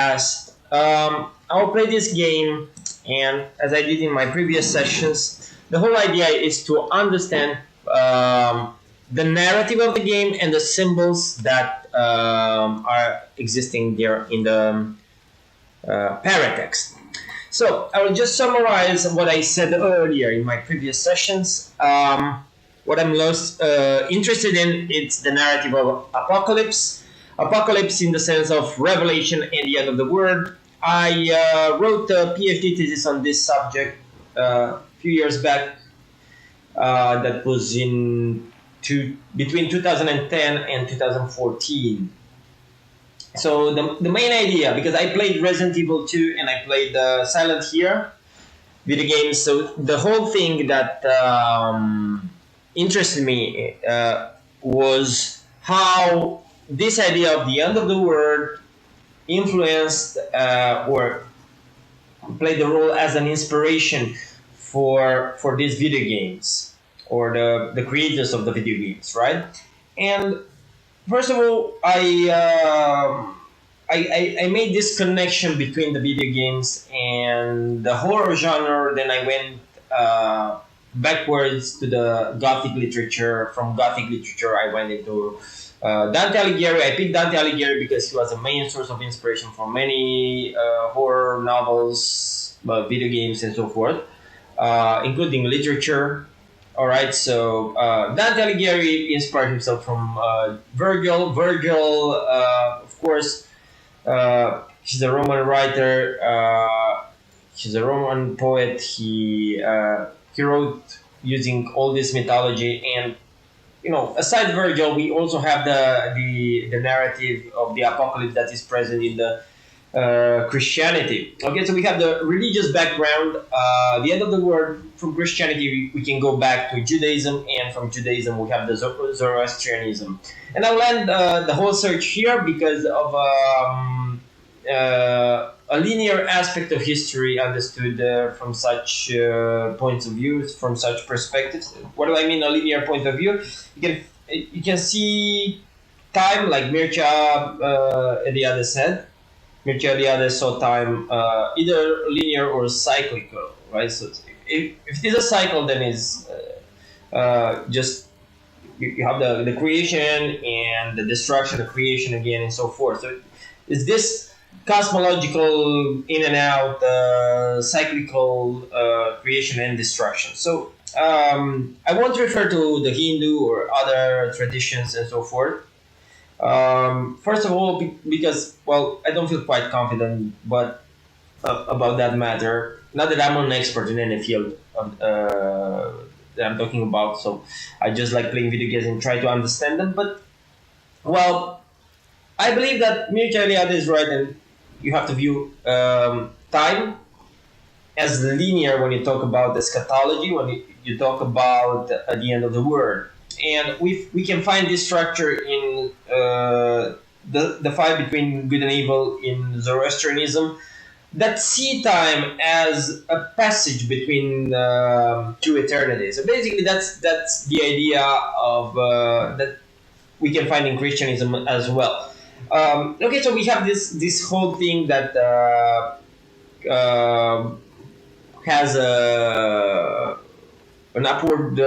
As I'll play this game, and as I did in my previous sessions, the whole idea is to understand the narrative of the game and the symbols that are existing there in the paratext. So I will just summarize what I said earlier in my previous sessions. What I'm most interested in is the narrative of apocalypse. Apocalypse in the sense of revelation and the end of the world. I wrote a PhD thesis on this subject a few years back. That was between 2010 and 2014. So the main idea, because I played Resident Evil 2 and I played Silent Hill video games, so the whole thing that interested me was how this idea of the end of the world influenced or played the role as an inspiration for these video games or the creators of the video games, right? And first of all, I made this connection between the video games and the horror genre. Then I went backwards to the Gothic literature. From Gothic literature, I went into Dante Alighieri. I picked Dante Alighieri because he was a main source of inspiration for many horror novels, video games, and so forth, including literature. All right, so Dante Alighieri inspired himself from Virgil. Virgil, of course, he's a Roman writer. He's a Roman poet. He wrote using all this mythology, and aside Virgil, we also have the narrative of the apocalypse that is present in the Christianity. Okay, so we have the religious background, the end of the world. From Christianity, we can go back to Judaism, and from Judaism, we have the Zoroastrianism. And I'll end the whole search here because of a linear aspect of history understood from such points of view, from such perspectives. What do I mean, a linear point of view? You can see time, like Mircea Eliade said. Mircea Eliade saw time either linear or cyclical, right? So if it is a cycle, then it's just you have the creation and the destruction, the creation again, and so forth. So it's this cosmological in and out, cyclical creation and destruction. So I won't refer to the Hindu or other traditions and so forth. First of all, because, well, I don't feel quite confident about that matter. Not that I'm an expert in any field that I'm talking about, so I just like playing video games and try to understand them. But, well, I believe that Mircea Eliade is right, and you have to view time as linear when you talk about eschatology, when you talk about the end of the world. And we can find this structure in the fight between good and evil in Zoroastrianism, that see time as a passage between two eternities. So basically, that's the idea of that we can find in Christianism as well. Okay, so we have this whole thing that has an upward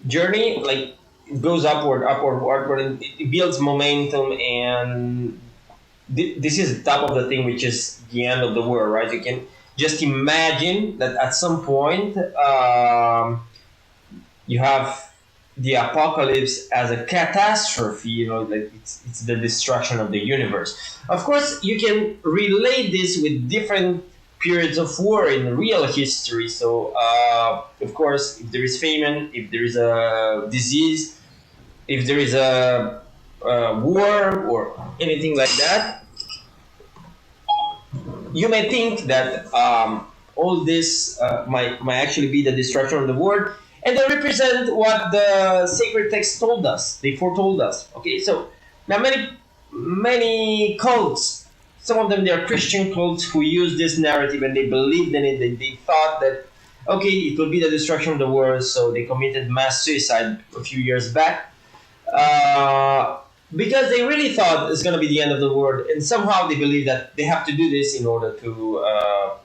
journey, like it goes upward, and it builds momentum, and this is the top of the thing, which is the end of the world, right? You can just imagine that at some point you have the apocalypse as a catastrophe, like it's the destruction of the universe. Of course, you can relate this with different periods of war in real history. So, of course, if there is famine, if there is a disease, if there is a war or anything like that, you may think that all this might actually be the destruction of the world, and they represent what the sacred text told us. They foretold us. Okay, so now many cults, some of them, they are Christian cults who use this narrative and they believed in it. They thought that, okay, it will be the destruction of the world, so they committed mass suicide a few years back. because they really thought it's going to be the end of the world, and somehow they believe that they have to do this in order to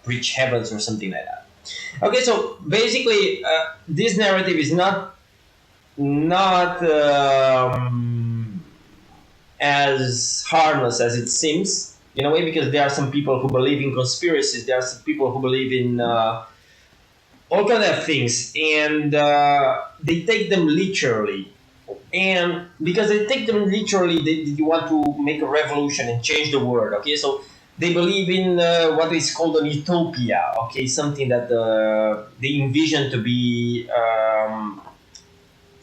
reach heavens or something like that. Okay, so basically, this narrative is not as harmless as it seems in a way, because there are some people who believe in conspiracies. There are some people who believe in all kind of things, and they take them literally. And because they take them literally, they want to make a revolution and change the world. Okay, so they believe in what is called an utopia. Okay, something that they envision to be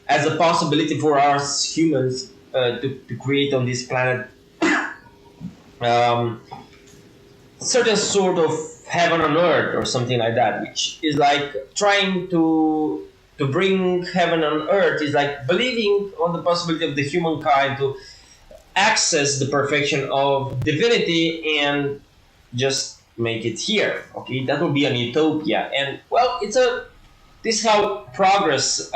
as a possibility for us humans to create on this planet certain sort of heaven on earth or something like that, which is like trying to bring heaven on earth, is like believing on the possibility of the humankind to access the perfection of divinity and just make it here. Okay, that would be an utopia. And well, this is how progress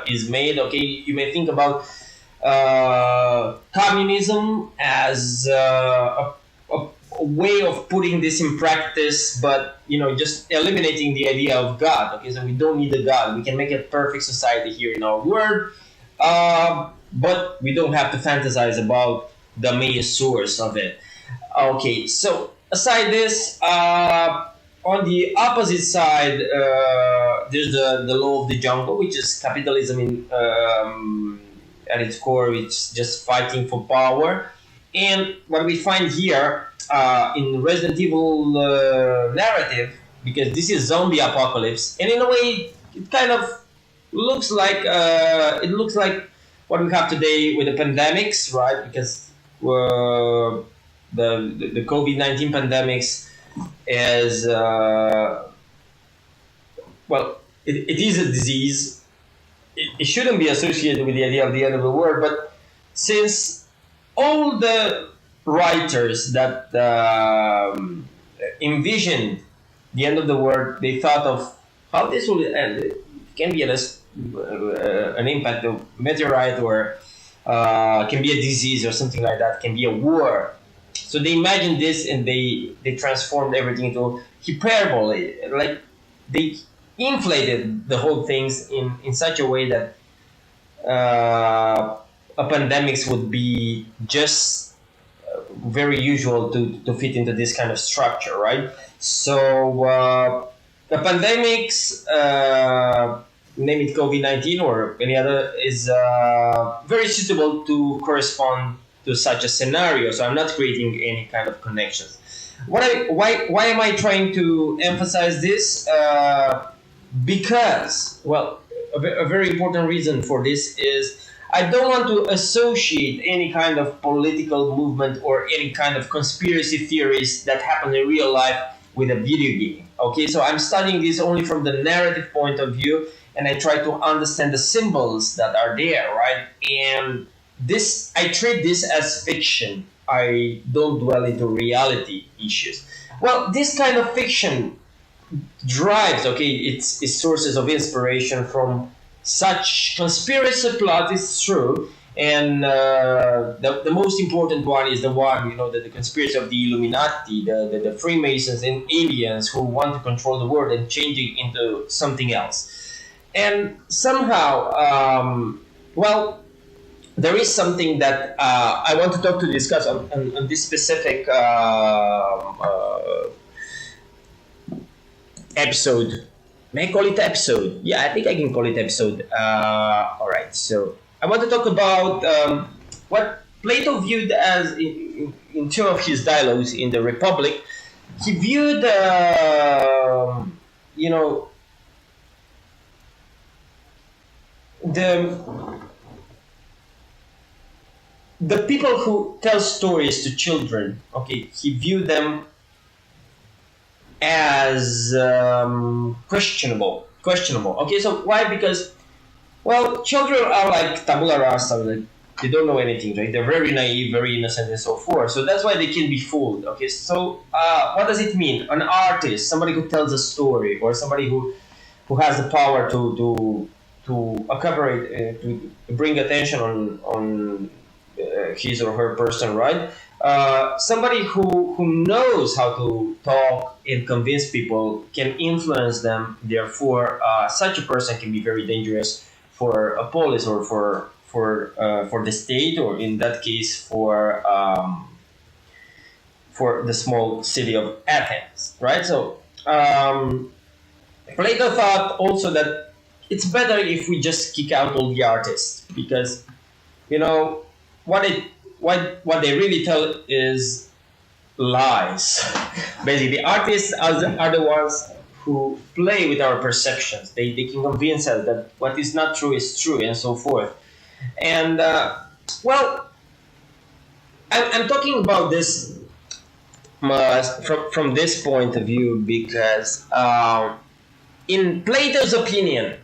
is made. Okay, you may think about communism as a way of putting this in practice, but just eliminating the idea of God. Okay, so we don't need a God. We can make a perfect society here in our world, but we don't have to fantasize about the main source of it. Okay, so aside this, on the opposite side, there's the law of the jungle, which is capitalism at its core, which is just fighting for power. And what we find here in Resident Evil narrative, because this is zombie apocalypse, and in a way, it kind of looks like what we have today with the pandemics, right? Because the COVID-19 pandemics is it is a disease. It shouldn't be associated with the idea of the end of the world, but since all the writers that envisioned the end of the world, they thought of how this will end. It can be an impact of meteorite, or can be a disease or something like that, can be a war. So they imagined this, and they transformed everything into hyperbole. Like they inflated the whole things in such a way that a pandemics would be just very usual to fit into this kind of structure, right? So the pandemics, name it COVID-19 or any other, is very suitable to correspond to such a scenario. So I'm not creating any kind of connections. Why am I trying to emphasize this? Because, well, a very important reason for this is I don't want to associate any kind of political movement or any kind of conspiracy theories that happen in real life with a video game. Okay, so I'm studying this only from the narrative point of view, and I try to understand the symbols that are there, right? And I treat this as fiction. I don't dwell into reality issues. Well, this kind of fiction drives, its sources of inspiration from such conspiracy plot is true, and the most important one is the one, the conspiracy of the Illuminati, the Freemasons and aliens who want to control the world and change it into something else. And somehow, there is something that I want to discuss on this specific episode. May I call it episode? Yeah, I think I can call it episode. Alright, so I want to talk about what Plato viewed as, in two of his dialogues in the Republic, he viewed, the people who tell stories to children, he viewed them as questionable. Okay, so why? Because, well, children are like tabula rasa, like they don't know anything, right? They're very naive, very innocent, and so forth. So that's why they can be fooled. Okay, so what does it mean? An artist, somebody who tells a story, or somebody who has the power to to accommodate, to bring attention on his or her person, right? Somebody who knows how to talk and convince people can influence them. Therefore, such a person can be very dangerous for a police or for the state, or in that case for the small city of Athens, right? So Plato thought also that it's better if we just kick out all the artists, because you know what it what they really tell is lies. Basically, the artists are the ones who play with our perceptions. They can convince us that what is not true is true, and so forth. And well, I'm talking about this from this point of view because in Plato's opinion,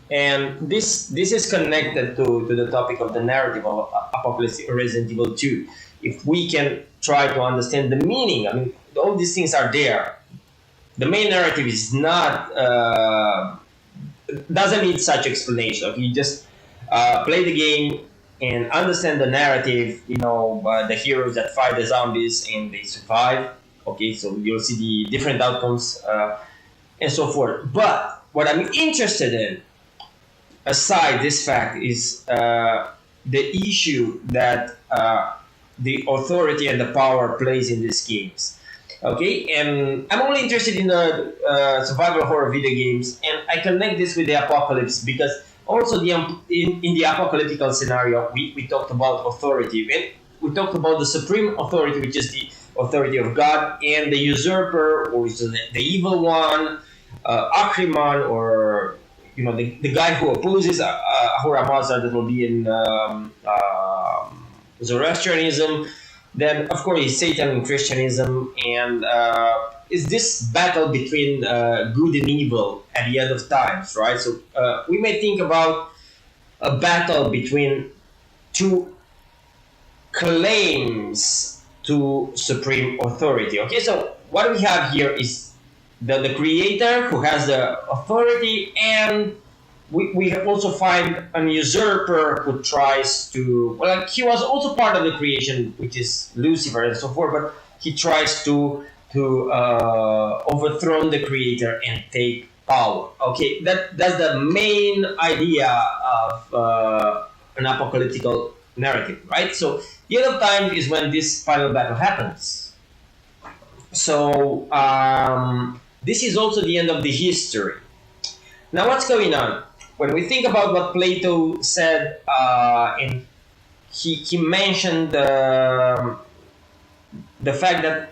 and this is connected to the topic of the narrative of Apocalypse or Resident Evil 2. If we can try to understand the meaning, I mean, all these things are there. The main narrative is not doesn't need such explanation. Okay? You just play the game and understand the narrative. You know, the heroes that fight the zombies and they survive. Okay, so you'll see the different outcomes and so forth. But what I'm interested in, aside this fact, is the issue that the authority and the power plays in these games. Okay, and I'm only interested in the survival horror video games, and I connect this with the apocalypse because also in the apocalyptical scenario, we talked about authority, and we talked about the supreme authority, which is the authority of God, and the usurper, or is the evil one, Acriman, or you know the guy who opposes Ahura Mazda, that will be in Zoroastrianism. Then, of course, is Satan in Christianism, and is this battle between good and evil at the end of times, right? So we may think about a battle between two claims to supreme authority. Okay, so what we have here is the creator who has the authority, and we also find an usurper who tries to, well, he was also part of the creation, which is Lucifer and so forth, but he tries to overthrow the creator and take power. Okay, that's the main idea of an apocalyptical narrative, right? So the end of time is when this final battle happens. So this is also the end of the history. Now what's going on? When we think about what Plato said, and he mentioned the fact that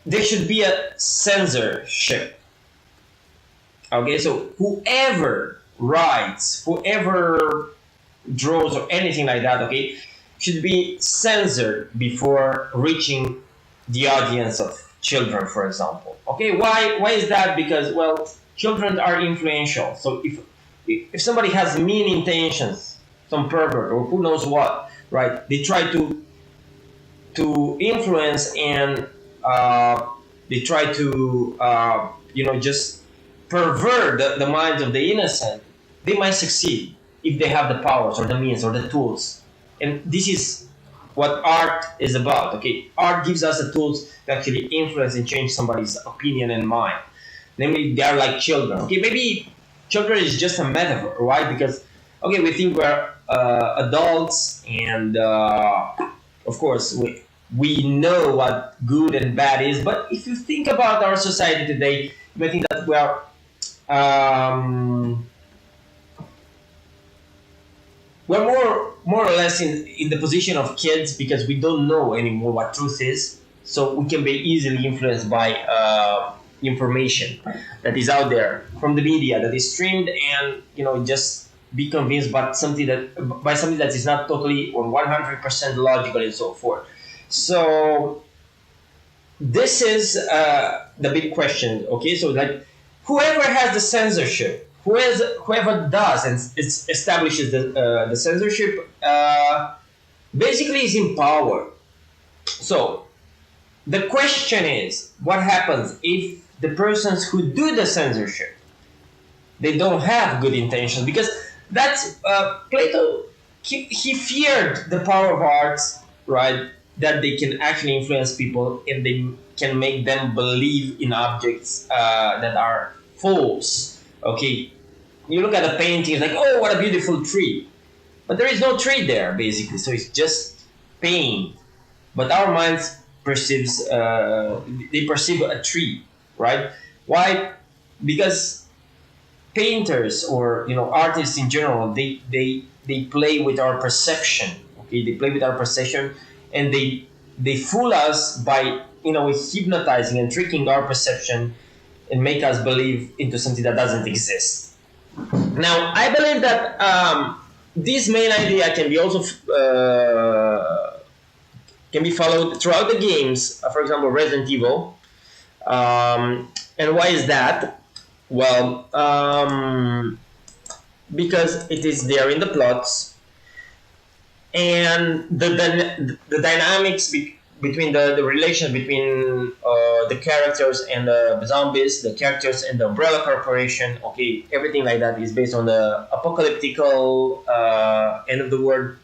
there should be a censorship. Okay, so whoever writes, whoever draws, or anything like that, okay, should be censored before reaching the audience of children, for example. Okay, why is that? Because, well, children are influential. So if somebody has mean intentions, some pervert or who knows what, right? They try to influence, and they try to just pervert the minds of the innocent. They might succeed if they have the powers or the means or the tools. And this is what art is about. Okay, art gives us the tools to actually influence and change somebody's opinion and mind. Namely, they are like children. Okay, maybe children is just a metaphor, right? Because, okay, we think we're adults, and of course we know what good and bad is. But if you think about our society today, you may think that we're more or less in the position of kids, because we don't know anymore what truth is. So we can be easily influenced by information that is out there from the media, that is streamed, and just be convinced by something that is not totally or 100% logical and so forth. So this is the big question. Okay, so like whoever has the censorship, whoever does and establishes the censorship, basically is in power. So the question is, what happens if the persons who do the censorship they don't have good intentions, because that's Plato. He feared the power of arts, right? That they can actually influence people and they can make them believe in objects that are false. Okay, you look at a painting, it's like, oh, what a beautiful tree, but there is no tree there basically. So it's just paint. But our minds perceives they perceive a tree, right? Why? Because painters, or artists in general, they play with our perception. Okay, they play with our perception, and they fool us by hypnotizing and tricking our perception and make us believe into something that doesn't exist. Now, I believe that this main idea can be also can be followed throughout the games. For example, Resident Evil. And why is that? Well, because it is there in the plots, and the dynamics between the relation between the characters and the zombies, the characters and the Umbrella Corporation. Okay, everything like that is based on the apocalyptical end of the world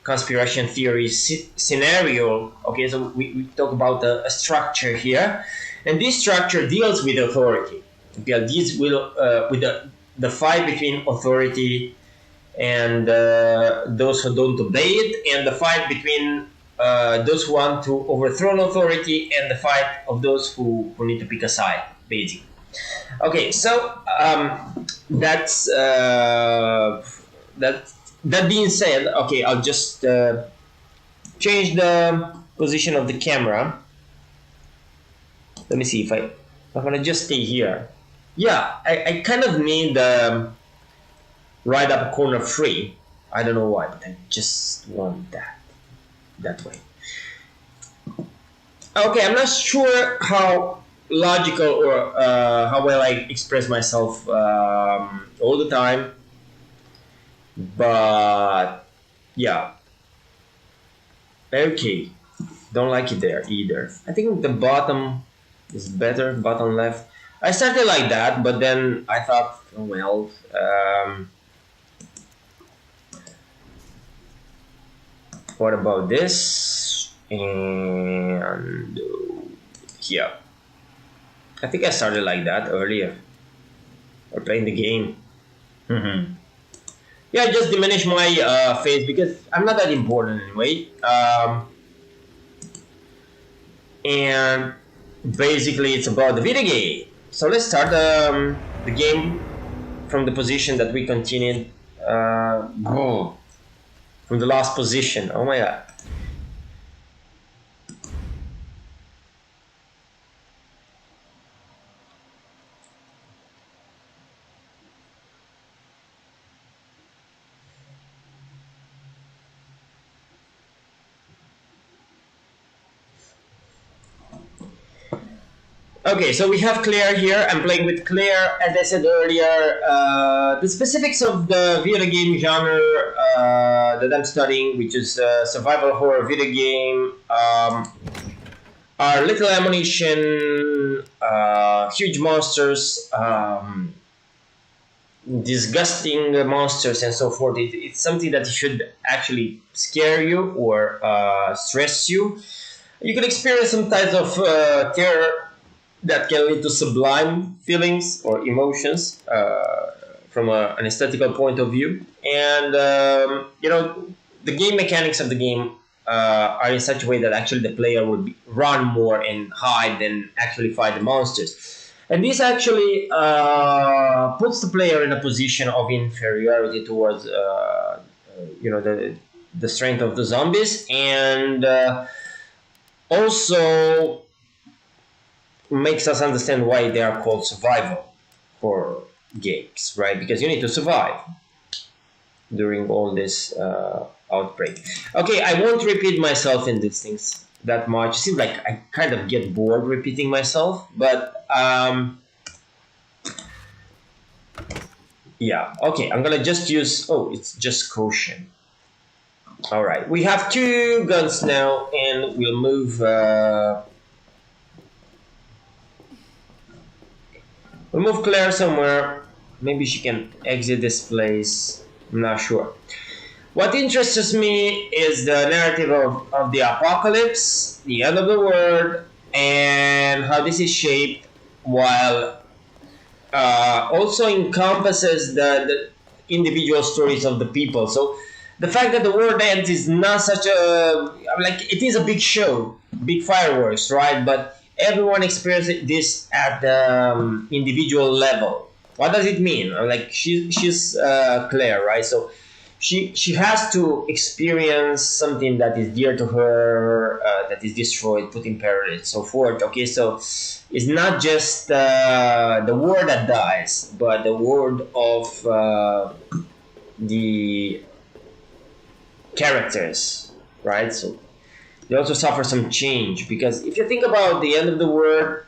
conspiracy theory scenario. Okay, so we talk about a structure here, and this structure deals with authority. Okay, deals with the fight between authority and those who don't obey it, and the fight between those who want to overthrow authority, and the fight of those who need to pick a side, basically. Okay, so that's that. That being said, okay, I'll just change the position of the camera. Let me see if I'm gonna just stay here. Yeah, I kind of need right up corner free. I don't know why, but I just want that way. Okay, I'm not sure how logical or how well I express myself all the time. But yeah, okay, don't like it there either. I think the bottom is better, bottom left. I started like that, but then I thought, oh well, what about this? And here, I think I started like that earlier, or playing the game. Yeah, just diminish my face because I'm not that important anyway. And basically it's about the video game. So let's start the game from the position that we continued from the last position. Oh my god. Okay, so we have Claire here. I'm playing with Claire. As I said earlier, the specifics of the video game genre that I'm studying, which is survival horror video game, are little ammunition, huge monsters, disgusting monsters, and so forth. It's something that should actually scare you or stress you. You can experience some types of terror that can lead to sublime feelings or emotions from an aesthetical point of view. And, the game mechanics of the game are in such a way that actually the player would run more and hide than actually fight the monsters. And this actually puts the player in a position of inferiority towards, the strength of the zombies, and also makes us understand why they are called survival horror games, right? Because you need to survive during all this outbreak. Okay, I won't repeat myself in these things that much. It seems like I kind of get bored repeating myself, but yeah, okay, I'm gonna just use, it's just caution. All right, we have 2 guns now, and we'll move Claire somewhere. maybe she can exit this place. I'm not sure. What interests me is the narrative of the apocalypse, the end of the world, and how this is shaped, while also encompasses the individual stories of the people. So the fact that the world ends is not such a, like, it is a big show, big fireworks, right? But everyone experiences this at the individual level. What does it mean? Like, she's Claire, right? So she has to experience something that is dear to her, that is destroyed, put in peril, and so forth. Okay, so it's not just the world that dies, but the world of the characters, right? So they also suffer some change, because if you think about the end of the world,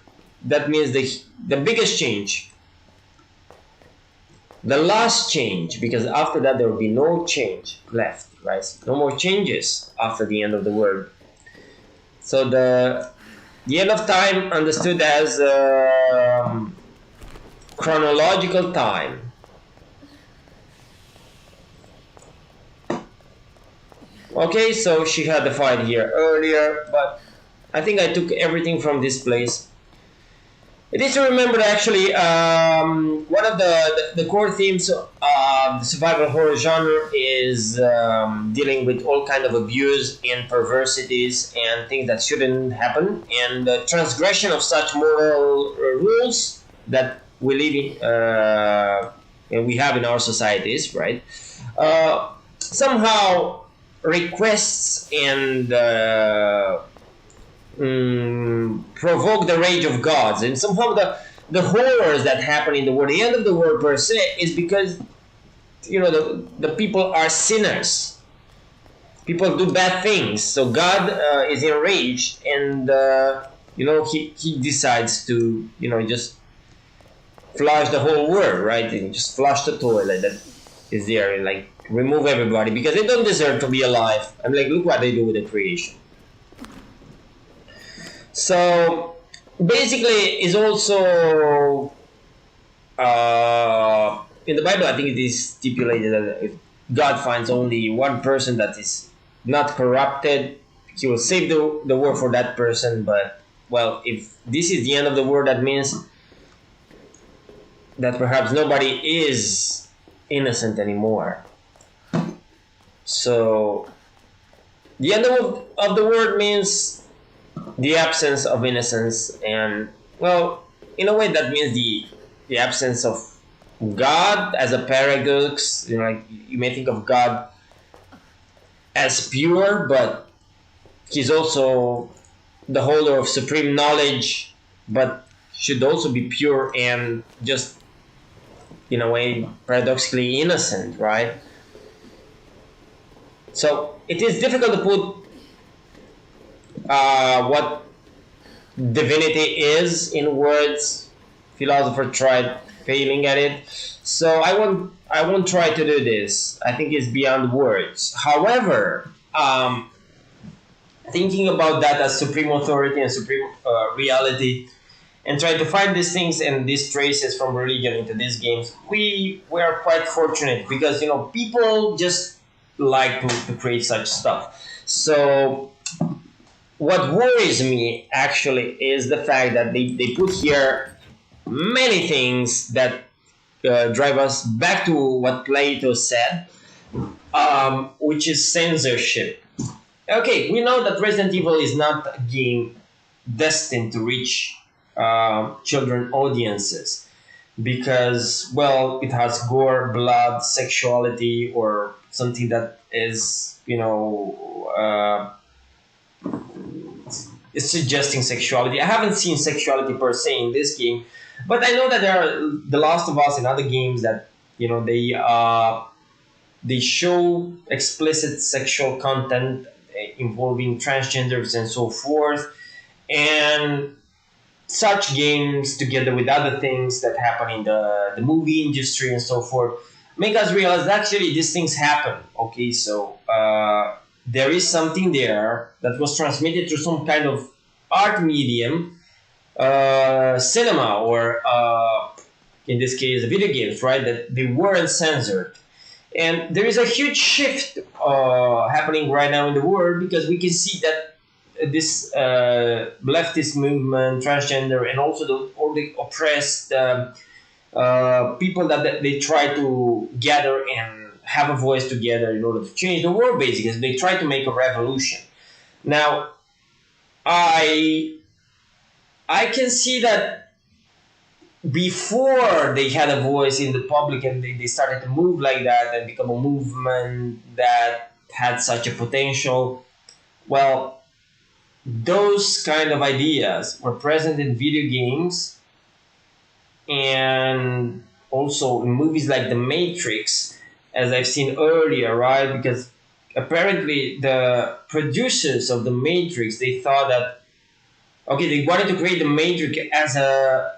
that means the biggest change, the last change, because after that there will be no change left, right? No more changes after the end of the world. So the end of time understood as chronological time. Okay, so she had the fight here earlier, but I think I took everything from this place. It is to remember that actually one of the core themes of the survival horror genre is dealing with all kind of abuse and perversities and things that shouldn't happen, and the transgression of such moral rules that we live in and we have in our societies, right? Somehow requests and provoke the rage of gods, and somehow the horrors that happen in the world, the end of the world per se, is because the people are sinners. People do bad things, so God is enraged, and he decides to just flush the whole world, right? And just flush the toilet that is there, and like remove everybody because they don't deserve to be alive. I'm like, look what they do with the creation. So basically, is also in the Bible. I think it is stipulated that if God finds only one person that is not corrupted, He will save the world for that person. But well, if this is the end of the world, that means that perhaps nobody is innocent anymore. So the end of the world means the absence of innocence, and well, in a way that means the absence of God as a paradox. Like you may think of God as pure, but He's also the holder of supreme knowledge, but should also be pure and just in a way paradoxically innocent, right? So it is difficult to put what divinity is in words. Philosophers tried, failing at it. So I won't try to do this. I think it's beyond words. However, thinking about that as supreme authority and supreme reality, and trying to find these things and these traces from religion into these games, we are quite fortunate because people just like to create such stuff. So what worries me actually is the fact that they put here many things that drive us back to what Plato said, which is censorship. Okay, we know that Resident Evil is not a game destined to reach children audiences because, well, it has gore, blood, sexuality, or something that is, is suggesting sexuality. I haven't seen sexuality per se in this game, but I know that there are The Last of Us and other games that they show explicit sexual content involving transgenders and so forth, and such games together with other things that happen in the movie industry and so forth make us realize that actually these things happen. Okay, so there is something there that was transmitted through some kind of art medium, cinema, or in this case, video games, right? That they weren't censored. And there is a huge shift happening right now in the world because we can see that this leftist movement, transgender, and also all the oppressed people that they try to gather and have a voice together in order to change the world, basically. They try to make a revolution. Now, I can see that before they had a voice in the public and they started to move like that and become a movement that had such a potential, well, those kind of ideas were present in video games and also in movies like The Matrix, as I've seen earlier, right? Because apparently the producers of The Matrix, they thought that, okay, they wanted to create The Matrix as an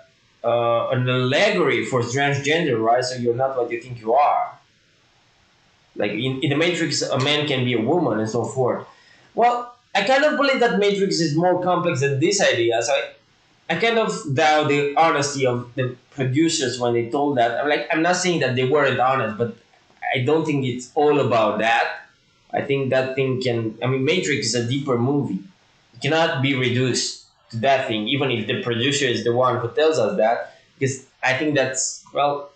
allegory for transgender, right? So you're not what you think you are. Like in The Matrix, a man can be a woman and so forth. Well, I kind of believe that Matrix is more complex than this idea. So I kind of doubt the honesty of the producers when they told that. I'm not saying that they weren't honest, but I don't think it's all about that. I think that thing Matrix is a deeper movie. It cannot be reduced to that thing, even if the producer is the one who tells us that, because I think that's, well,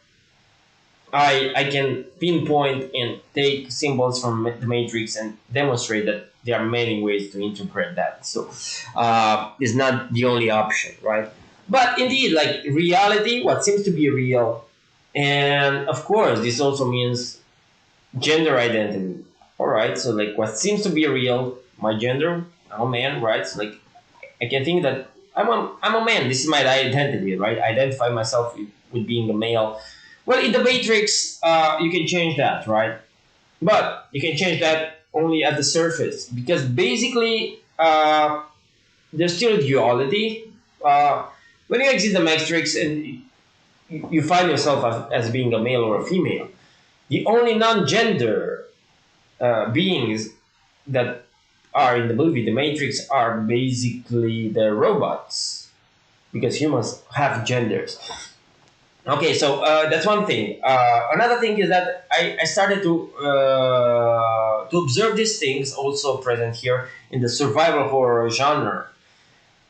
I can pinpoint and take symbols from the Matrix and demonstrate that there are many ways to interpret that. So it's not the only option, right? But indeed, like reality, what seems to be real, and of course, this also means gender identity. All right, so like what seems to be real, my gender, I'm a man, right? So like I can think that I'm a man. This is my identity, right? I identify myself with being a male. Well, in the Matrix, you can change that, right? But you can change that only at the surface because basically there's still duality. When you exit the Matrix and you find yourself as being a male or a female, the only non-gender beings that are in the movie The Matrix are basically the robots because humans have genders. Okay, so that's one thing. Another thing is that I started to observe these things also present here in the survival horror genre.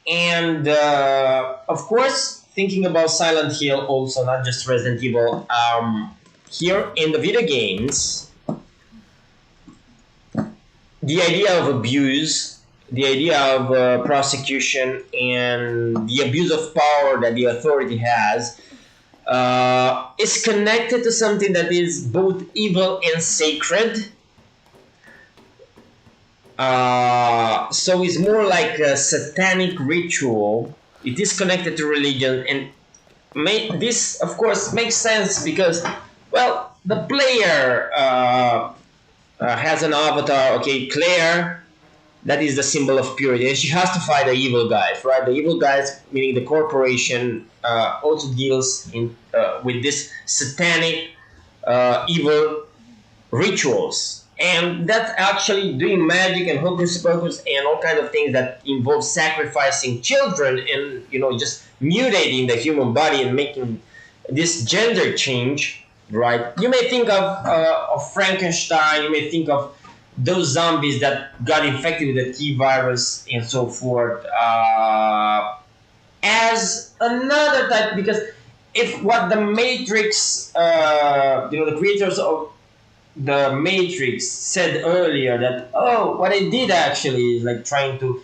And of course, thinking about Silent Hill also, not just Resident Evil, here in the video games, the idea of abuse, the idea of prosecution, and the abuse of power that the authority has is connected to something that is both evil and sacred. So it's more like a satanic ritual. It is connected to religion, and this, of course, makes sense because, well, the player has an avatar. Okay, Claire, that is the symbol of purity, and she has to fight the evil guys, right? The evil guys, meaning the corporation, also deals with this satanic evil rituals, and that's actually doing magic and hocus pocus and all kinds of things that involve sacrificing children and just mutating the human body and making this gender change, right? You may think of Frankenstein. You may think of those zombies that got infected with the T virus and so forth as another type, because if what the Matrix, the creators of the Matrix said earlier that, what they did actually is like trying to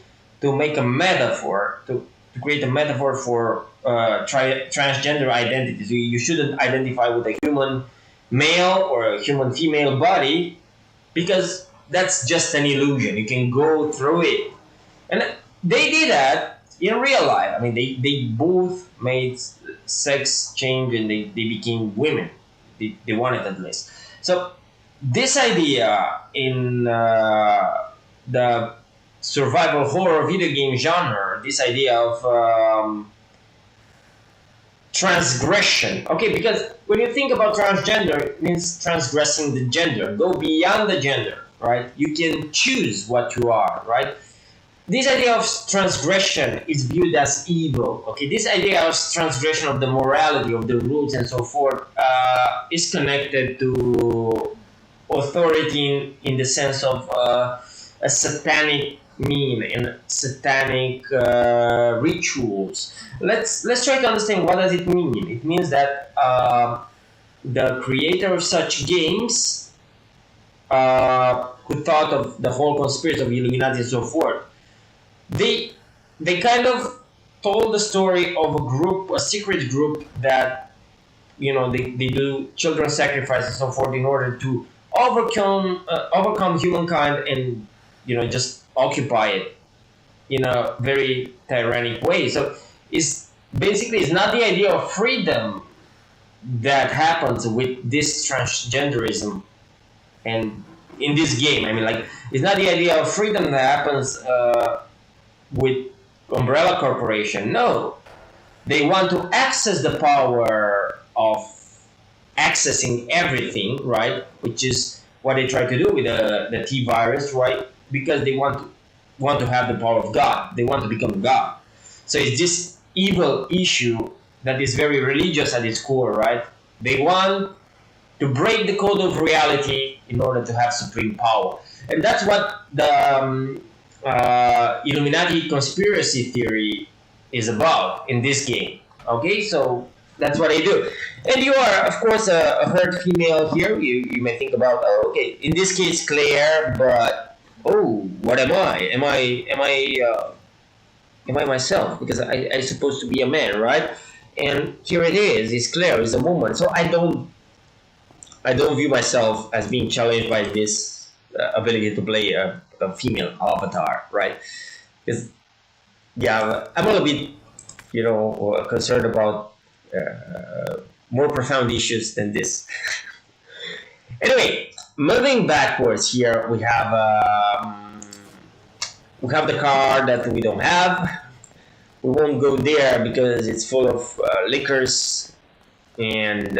make a metaphor, to create a metaphor for transgender identity. So you shouldn't identify with a human male or a human female body because that's just an illusion. You can go through it. And they did that in real life. I mean, they both made sex change and they became women. They wanted at least. So this idea in the survival horror video game genre, this idea of transgression. Okay, because when you think about transgender, it means transgressing the gender. Go beyond the gender, right? You can choose what you are, right? this idea of transgression is viewed as evil. Okay, this idea of transgression of the morality of the rules and so forth is connected to authority in the sense of a satanic meme and satanic rituals. Let's try to understand what does it mean. It means that the creator of such games, who thought of the whole conspiracy of Illuminati and so forth, they kind of told the story of a group, a secret group that they do children sacrifice and so forth in order to overcome humankind and just occupy it in a very tyrannic way. So it's not the idea of freedom that happens with this transgenderism and in this game. I mean, like, it's not the idea of freedom that happens with Umbrella Corporation. No, they want to access the power of accessing everything, right? Which is what they try to do with the T virus, right? Because they want to have the power of God. They want to become God. So it's this evil issue that is very religious at its core, right? They want to break the code of reality in order to have supreme power, and that's what the Illuminati conspiracy theory is about in this game. Okay, so that's what they do. And you are, of course, a hurt female here. You may think about, okay, in this case, Claire, but what am I? Am I myself? Because I supposed to be a man, right? And here it is. It's Claire. It's a woman. So I don't view myself as being challenged by this ability to play a female avatar, right? Because I'm a little bit, concerned about more profound issues than this. Anyway, moving backwards here, we have the car that we don't have. We won't go there because it's full of liquors, and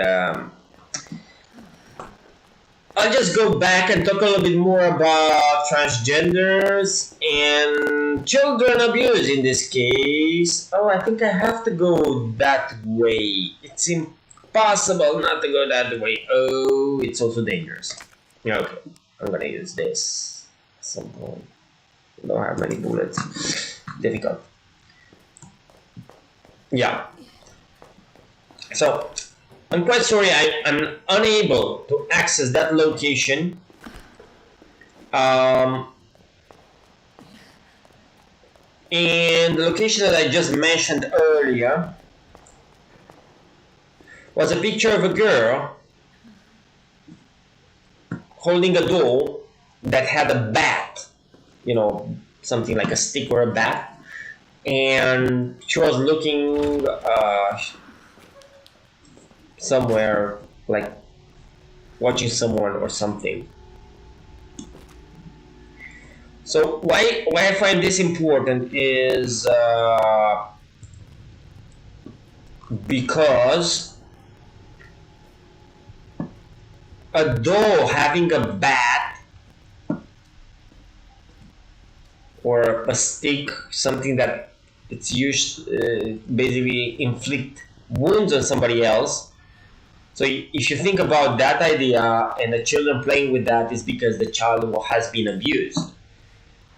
I'll just go back and talk a little bit more about transgenders and children abuse in this case. I think I have to go that way. It's impossible not to go that way. It's also dangerous. Okay, I'm gonna use this at some point. I don't have many bullets. Difficult. Yeah. So, I'm quite sorry I'm unable to access that location. And the location that I just mentioned earlier was a picture of a girl holding a doll that had a bat, something like a stick or a bat. And she was looking somewhere, like watching someone or something. So why I find this important is because a doll having a bat or a stick, something that it's used basically inflict wounds on somebody else. So if you think about that idea and the children playing with that, is because the child has been abused.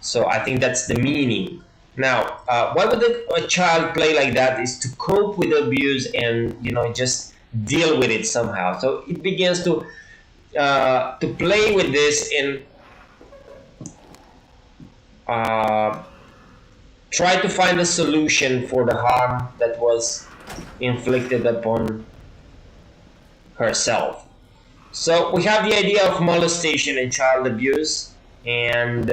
So I think that's the meaning. Now, why would a child play like that? Is to cope with abuse and just deal with it somehow. So it begins to play with this and try to find a solution for the harm that was inflicted upon herself. So we have the idea of molestation and child abuse, and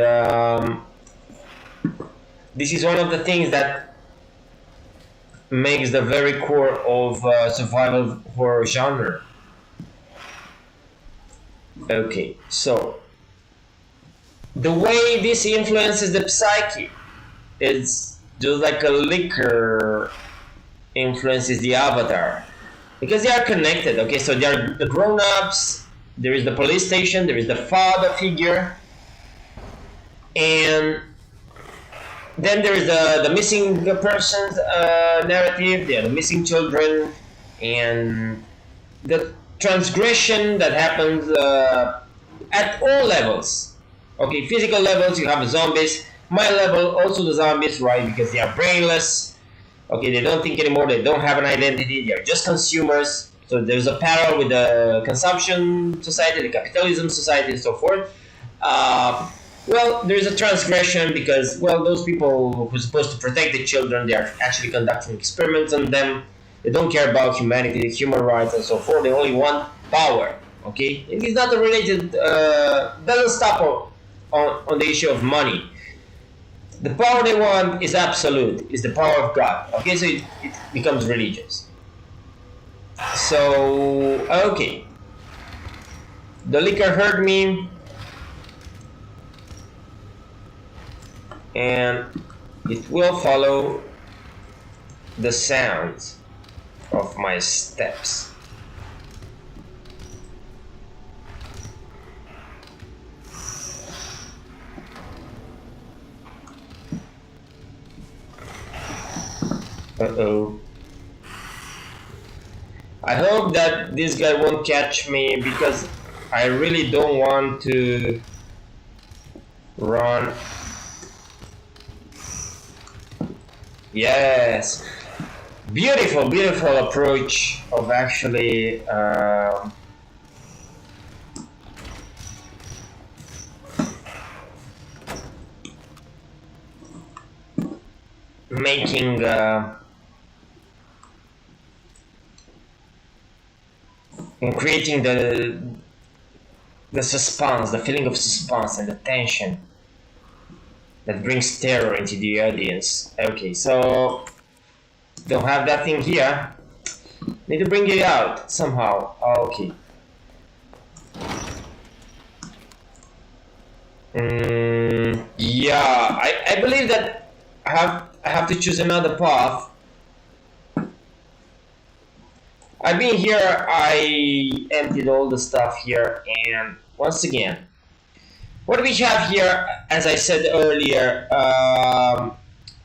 this is one of the things that makes the very core of survival horror genre. Okay, so the way this influences the psyche is just like a liquor influences the avatar, because they are connected. Okay, so there are the grown-ups, there is the police station, there is the father figure, and Then there is the missing persons narrative. There are the missing children, and the transgression that happens at all levels. Okay, physical levels, you have the zombies. My level, also the zombies, right? Because they are brainless. Okay, they don't think anymore. They don't have an identity. They are just consumers. So there's a parallel with the consumption society, the capitalism society, and so forth. Well, there's a transgression because, well, those people who are supposed to protect the children, they are actually conducting experiments on them. They don't care about humanity, human rights, and so forth. They only want power. Okay, it is not related. Doesn't stop on the issue of money. The power they want is absolute. Is the power of God. Okay, so it becomes religious. So okay, the liquor hurt me, and it will follow the sounds of my steps. Uh-oh. I hope that this guy won't catch me because I really don't want to run. Yes. Beautiful, beautiful approach of actually making and creating the suspense, the feeling of suspense and the tension that brings terror into the audience. Okay, so don't have that thing here. Need to bring it out somehow. Okay. Yeah, I believe that I have to choose another path. I've been here, I emptied all the stuff here, and once again, what we have here, as I said earlier,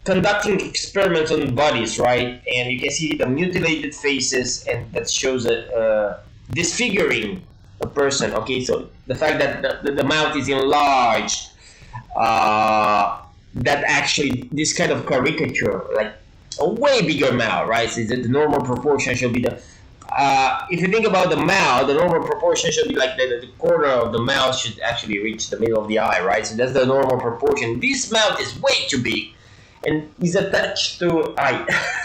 conducting experiments on bodies, right? And you can see the mutilated faces, and that shows disfiguring a person. Okay, so the fact that the mouth is enlarged, that actually this kind of caricature, like a way bigger mouth, right? So the normal proportion should be the. If you think about the mouth, the normal proportion should be like the corner of the mouth should actually reach the middle of the eye, right? So that's the normal proportion. This mouth is way too big and is attached to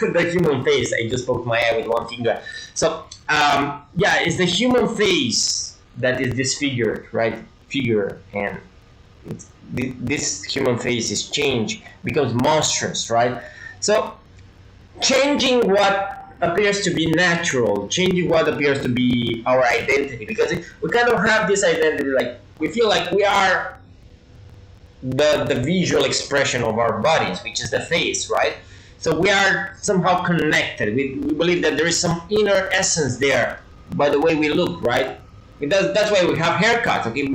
the human face. I just poked my eye with one finger. So, yeah, it's the human face that is disfigured, right? Figure, and this human face is changed, becomes monstrous, right? So, changing what appears to be natural, changing what appears to be our identity, because we kind of have this identity, like we feel like we are the visual expression of our bodies, which is the face, right? So we are somehow connected. We believe that there is some inner essence there by the way we look, right? That's why we have haircuts. Okay,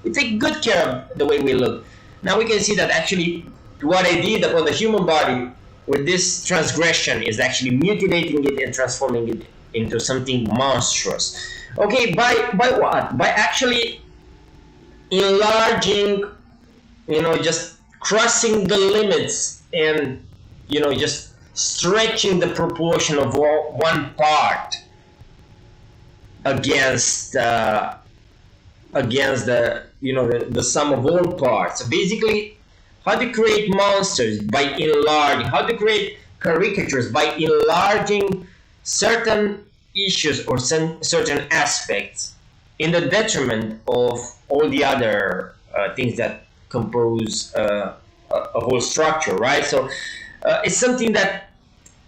we take good care of the way we look. Now we can see that actually what I did upon the human body with this transgression is actually mutilating it and transforming it into something monstrous. Okay, by what? By actually enlarging, just crossing the limits and, just stretching the proportion of one part against the the sum of all parts. So basically, how to create monsters by enlarging, how to create caricatures by enlarging certain issues or certain aspects in the detriment of all the other things that compose a whole structure, right? So it's something that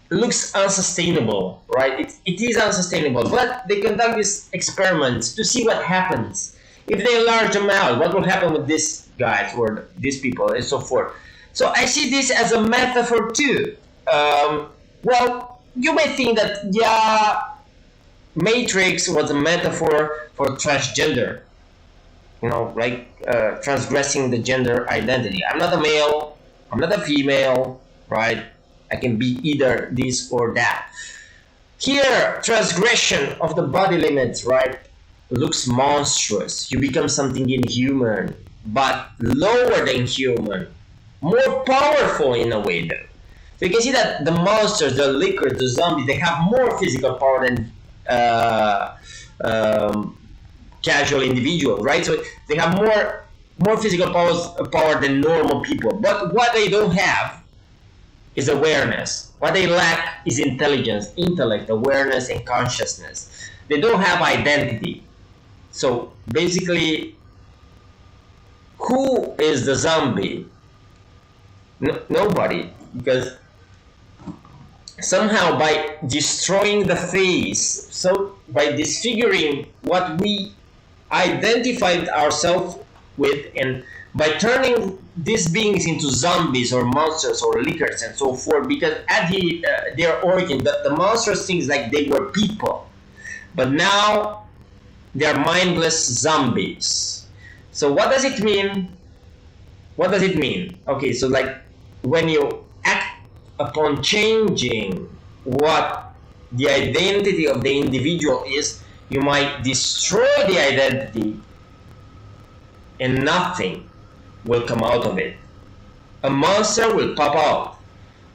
looks unsustainable, right? It is unsustainable, but they conduct these experiments to see what happens. If they enlarge them out, what will happen with these guys or these people and so forth? So I see this as a metaphor too. Well, you may think that, yeah, Matrix was a metaphor for transgender, transgressing the gender identity. I'm not a male, I'm not a female, right? I can be either this or that. Here, transgression of the body limits, right, looks monstrous. You become something inhuman, but lower than human, more powerful in a way, though. So you can see that the monsters, the lickers, the zombies, they have more physical power than casual individuals, right? So they have more physical power than normal people. But what they don't have is awareness. What they lack is intelligence, intellect, awareness, and consciousness. They don't have identity. So basically, who is the zombie? Nobody, because somehow by destroying the face, so by disfiguring what we identified ourselves with, and by turning these beings into zombies or monsters or lickers and so forth, because at their origin, the monsters things like they were people, but now they're mindless zombies. So what does it mean? What does it mean? Okay, so like when you act upon changing what the identity of the individual is, you might destroy the identity and nothing will come out of it. A monster will pop out.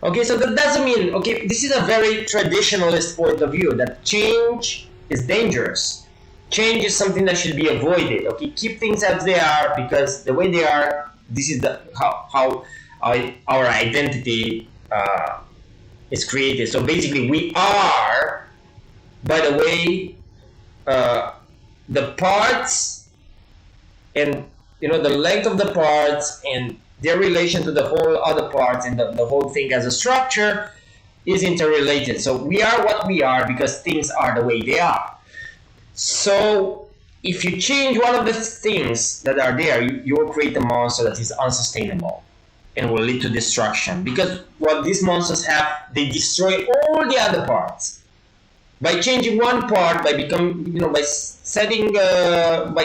Okay, so that doesn't mean, okay, this is a very traditionalist point of view, that change is dangerous. Change is something that should be avoided. Okay, keep things as they are, because the way they are, this is how our identity is created. So basically, we are, by the way, the parts and the length of the parts and their relation to the whole other parts and the whole thing as a structure is interrelated. So we are what we are because things are the way they are. So if you change one of the things that are there, you will create a monster that is unsustainable and will lead to destruction. Because what these monsters have, they destroy all the other parts. By changing one part, by by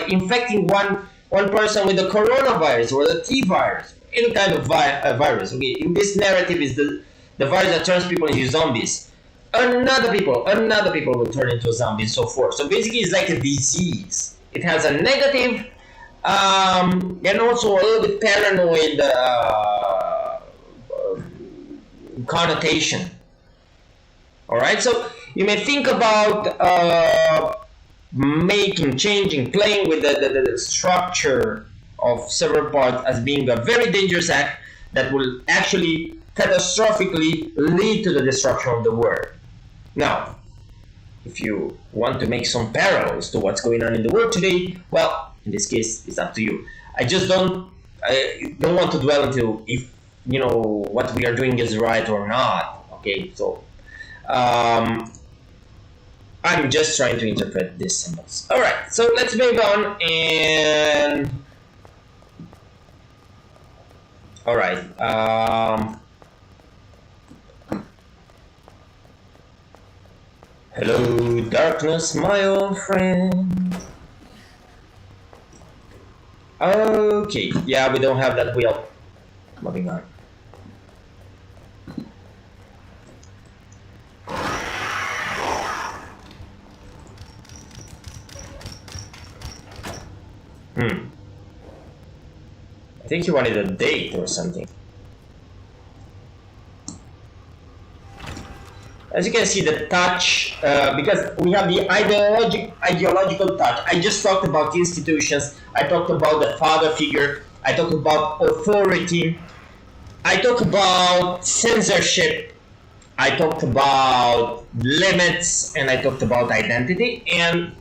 infecting one person with the coronavirus or the T virus, any kind of virus. Okay, in this narrative is the virus that turns people into zombies. Another people will turn into a zombie and so forth. So basically, it's like a disease. It has a negative and also a little bit paranoid connotation. All right, so you may think about changing, playing with the structure of several parts as being a very dangerous act that will actually catastrophically lead to the destruction of the world. Now, if you want to make some parallels to what's going on in the world today, well, in this case, it's up to you. I don't want to dwell into if what we are doing is right or not. Okay, so I'm just trying to interpret these symbols. All right, so let's move on and. All right. Hello, darkness, my old friend. Okay, yeah, we don't have that wheel. Moving on. I think he wanted a date or something. As you can see, the touch, because we have the ideological touch. I just talked about institutions. I talked about the father figure. I talked about authority. I talked about censorship. I talked about limits, and I talked about identity. And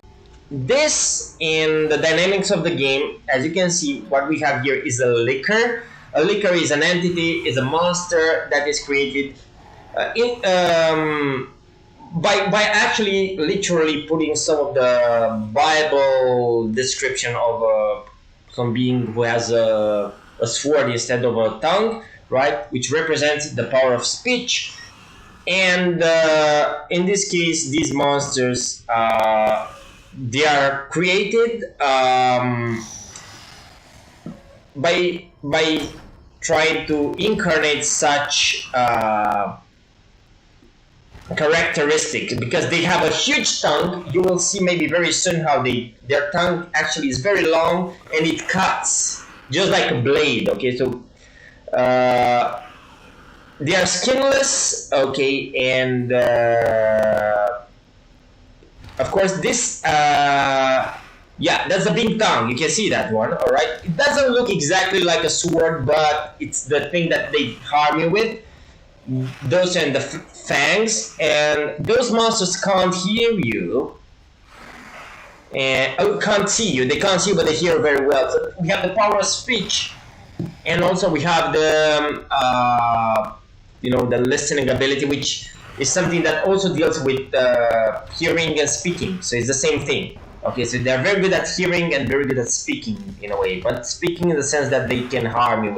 this, in the dynamics of the game, as you can see, what we have here is a licker. A licker is an entity, is a monster that is created by actually literally putting some of the Bible description of some being who has a sword instead of a tongue, right, which represents the power of speech. And in this case, these monsters, they are created by trying to incarnate such characteristics, because they have a huge tongue. You will see maybe very soon how their tongue actually is very long and it cuts just like a blade. Okay, so they are skinless. Okay, and of course this yeah, that's a big tongue. You can see that one. All right, it doesn't look exactly like a sword, but it's the thing that they harm you with. Those and the fangs, and those monsters can't hear you and can't see you. They can't see you, but they hear very well. So we have the power of speech, and also we have the the listening ability, which is something that also deals with hearing and speaking. So it's the same thing. Okay, so they're very good at hearing and very good at speaking in a way, but speaking in the sense that they can harm you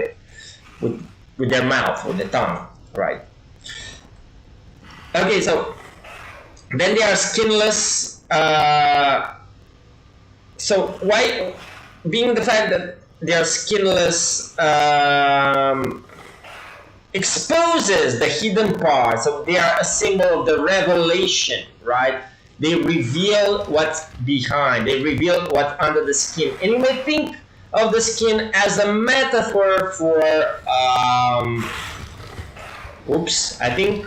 with their mouth, with their tongue, right? Okay, so then they are skinless. So why, being the fact that they are skinless, exposes the hidden parts. So they are a symbol of the revelation, right? They reveal what's behind. They reveal what's under the skin. And you may think of the skin as a metaphor for oops, I think.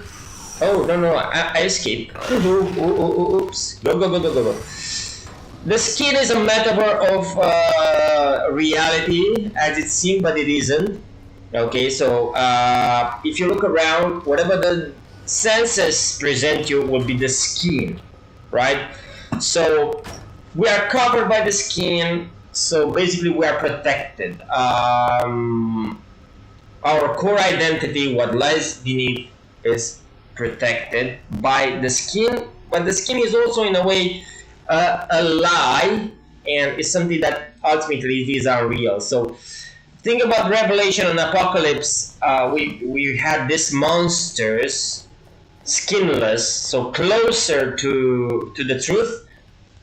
Oh, no, I escaped. Oops. Go. The skin is a metaphor of reality, as it seems, but it isn't. Okay, so if you look around, whatever the senses present you will be the skin, right? So we are covered by the skin, so basically we are protected. Our core identity, what lies beneath, is protected by the skin, but the skin is also in a way a lie, and it's something that ultimately is unreal. So think about Revelation and Apocalypse. We had these monsters, skinless, so closer to the truth,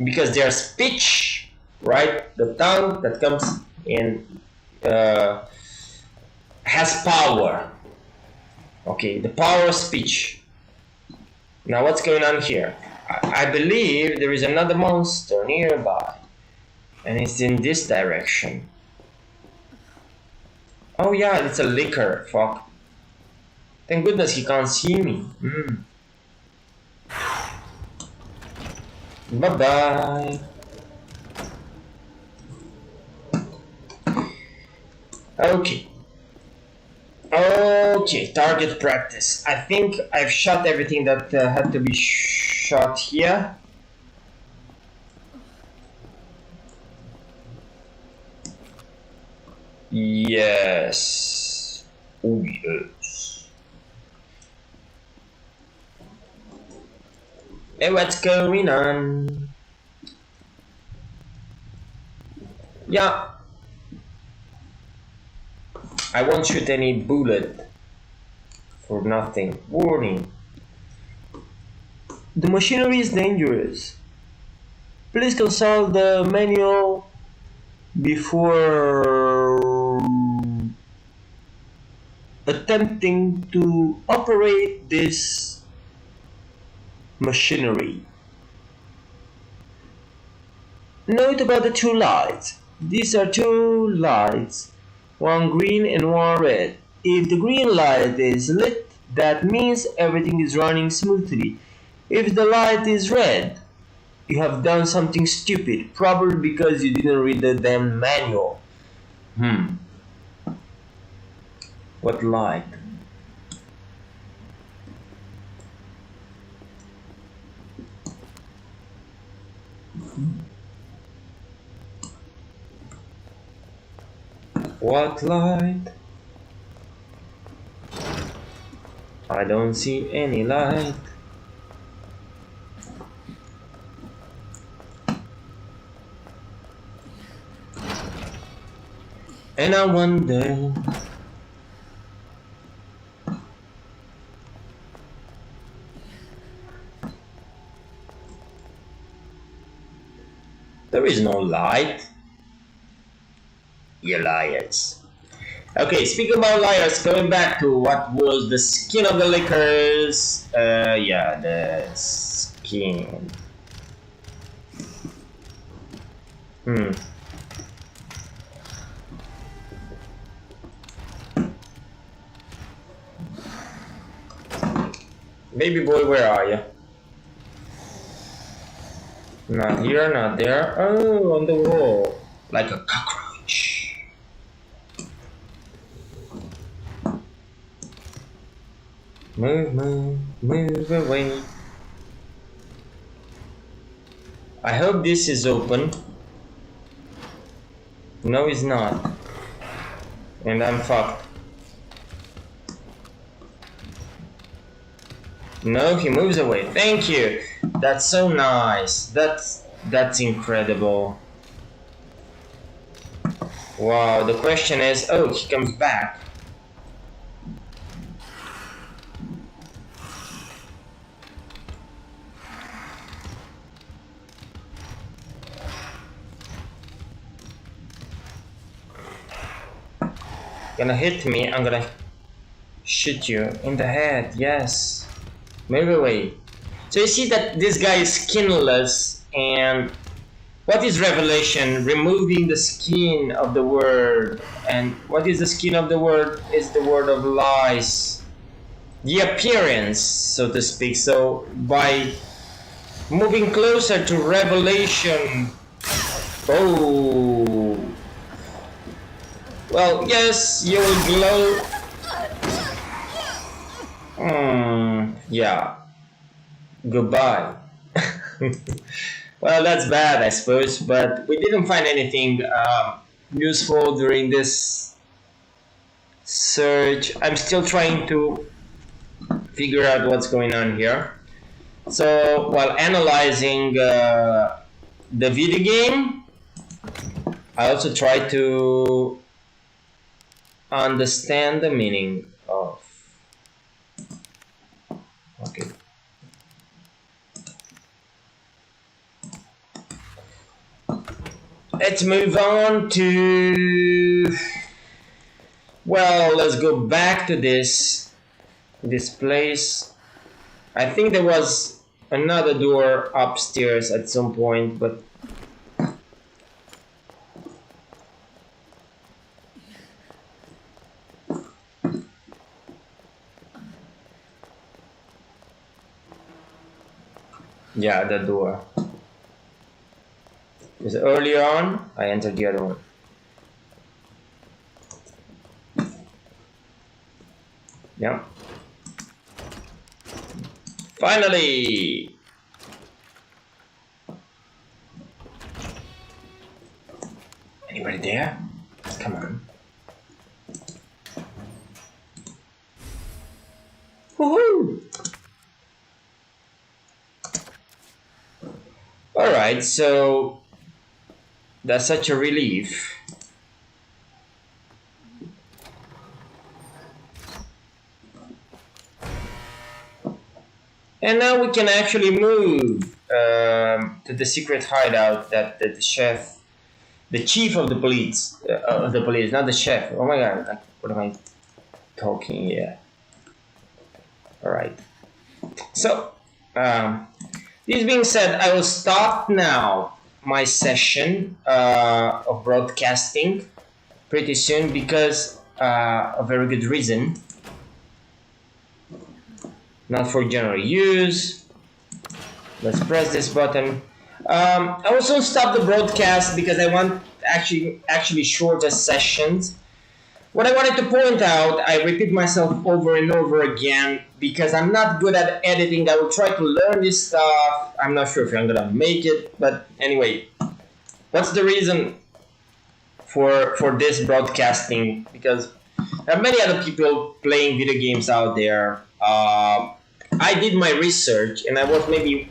because their speech, right, the tongue that comes in has power. Okay, the power of speech. Now what's going on here? I believe there is another monster nearby, and it's in this direction. Oh yeah, it's a liquor. Fuck. Thank goodness he can't see me. Bye-bye. Okay, target practice. I think I've shot everything that had to be shot here. Yes. Oh, yes. Hey, what's going on? Yeah. I won't shoot any bullet for nothing. Warning. The machinery is dangerous. Please consult the manual before attempting to operate this machinery. Note about the two lights. These are two lights, one green and one red. If the green light is lit, that means everything is running smoothly. If the light is red, you have done something stupid, probably because you didn't read the damn manual. What light? What light? I don't see any light. And I wonder, there is no light. You liars. Okay, speaking about liars, going back to what was the skin of the liquors. Yeah, the skin. Hmm. Baby boy, where are you? Not here, not there. Oh, on the wall. Like a cockroach. Move, move, move away. I hope this is open. No, it's not. And I'm fucked. No, he moves away. Thank you. That's so nice. That's incredible. Wow, the question is, oh, he comes back. Gonna hit me, I'm gonna shoot you in the head, yes. Move away. So you see that this guy is skinless, and what is revelation? Removing the skin of the word. And what is the skin of the word? Is the word of lies. The appearance, so to speak. So by moving closer to revelation. Oh. Well, yes, you will glow. Yeah. Goodbye. Well, that's bad, I suppose, but we didn't find anything useful during this search. I'm still trying to figure out what's going on here. So, while analyzing the video game, I also try to understand the meaning of. Okay. Let's move on to. Well, let's go back to this place. I think there was another door upstairs at some point, but yeah, the door. Because earlier on, I entered the other one. Yeah. Finally! Anybody there? Come on. Woohoo! Alright, so that's such a relief. And now we can actually move to the secret hideout that the chef, the chief of the police, not the chef. Oh my god, like, what am I talking here? Alright. So, this being said, I will stop now my session of broadcasting pretty soon because a very good reason. Not for general use. Let's press this button. I will soon stop the broadcast because I want actually shorter sessions. What I wanted to point out, I repeat myself over and over again because I'm not good at editing. I will try to learn this stuff. I'm not sure if I'm gonna make it, but anyway, what's the reason for this broadcasting? Because there are many other people playing video games out there. I did my research, and I was maybe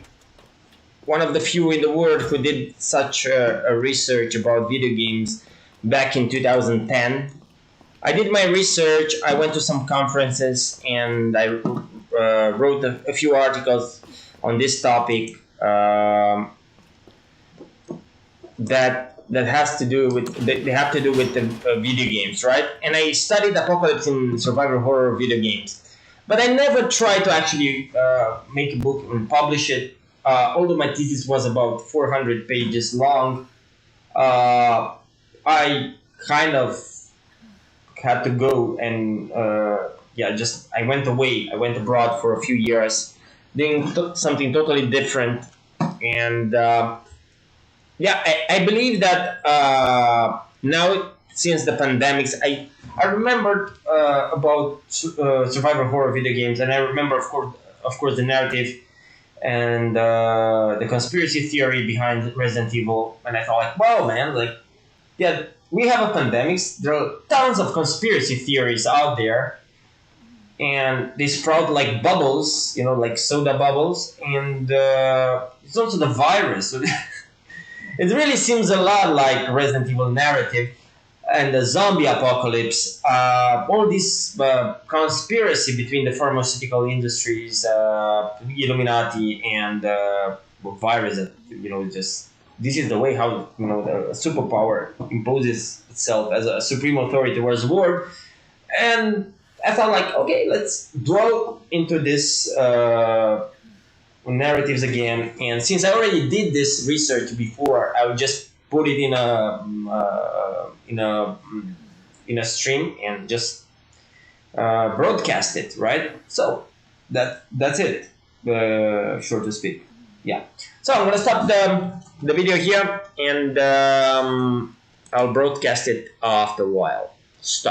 one of the few in the world who did such a research about video games back in 2010. I did my research, I went to some conferences, and I wrote a few articles on this topic that that has to do with they have to do with the video games, right? And I studied apocalypse in survival horror video games, but I never tried to actually make a book and publish it. Although my thesis was about 400 pages long, I kind of had to go and yeah, just I went away. I went abroad for a few years, doing something totally different, and yeah, I believe that now since the pandemics, I remember about survival horror video games, and I remember of course the narrative and the conspiracy theory behind Resident Evil, and I thought like, wow, man, like yeah, we have a pandemic. There are tons of conspiracy theories out there, and they sprout like bubbles, you know, like soda bubbles, and it's also the virus. So it really seems a lot like Resident Evil narrative and the zombie apocalypse. All this conspiracy between the pharmaceutical industries, Illuminati, and virus that just this is the way how the superpower imposes itself as a supreme authority towards the world. And I thought like, okay, let's dwell into this narratives again. And since I already did this research before, I would just put it in a stream and just broadcast it, right? So that's it, short to speak. Yeah. So I'm gonna stop the video here, and I'll broadcast it after a while. Stop.